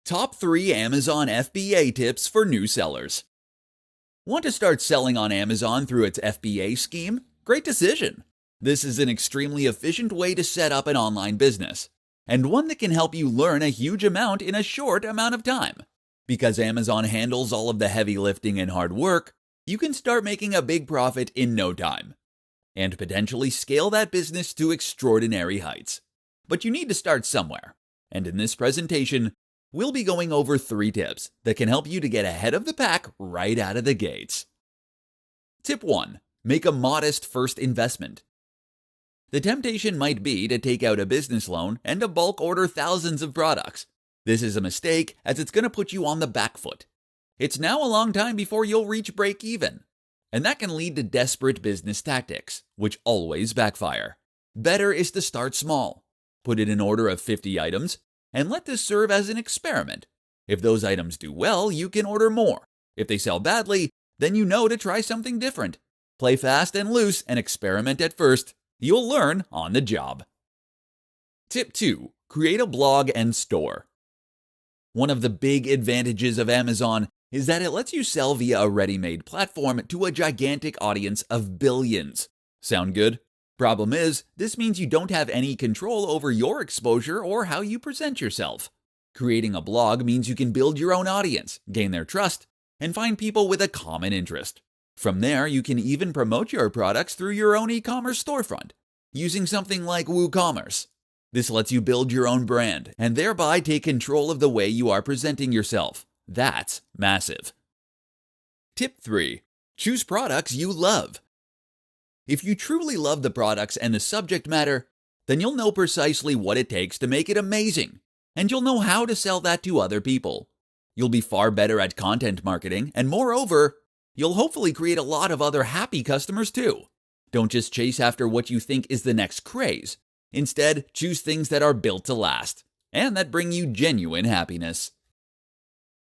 Top 3 Amazon FBA Tips for New Sellers. Want to start selling on Amazon through its FBA scheme? Great decision! This is an extremely efficient way to set up an online business, and one that can help you learn a huge amount in a short amount of time. Because Amazon handles all of the heavy lifting and hard work, you can start making a big profit in no time, and potentially scale that business to extraordinary heights. But you need to start somewhere, and in this presentation, we'll be going over 3 tips that can help you to get ahead of the pack right out of the gates. Tip 1. Make a modest first investment. The temptation might be to take out a business loan and to bulk order thousands of products. This is a mistake, as it's going to put you on the back foot. It's now a long time before you'll reach break even, and that can lead to desperate business tactics, which always backfire. Better is to start small. Put in an order of 50 items, and let this serve as an experiment. If those items do well, you can order more. If they sell badly, then you know to try something different. Play fast and loose and experiment at first. You'll learn on the job. Tip 2. Create a blog and store. One of the big advantages of Amazon is that it lets you sell via a ready-made platform to a gigantic audience of billions. Sound good? Problem is, this means you don't have any control over your exposure or how you present yourself. Creating a blog means you can build your own audience, gain their trust, and find people with a common interest. From there, you can even promote your products through your own e-commerce storefront, using something like WooCommerce. This lets you build your own brand, and thereby take control of the way you are presenting yourself. That's massive. Tip 3. Choose products you love. If you truly love the products and the subject matter, then you'll know precisely what it takes to make it amazing, and you'll know how to sell that to other people. You'll be far better at content marketing, and moreover, you'll hopefully create a lot of other happy customers too. Don't just chase after what you think is the next craze. Instead, choose things that are built to last, and that bring you genuine happiness.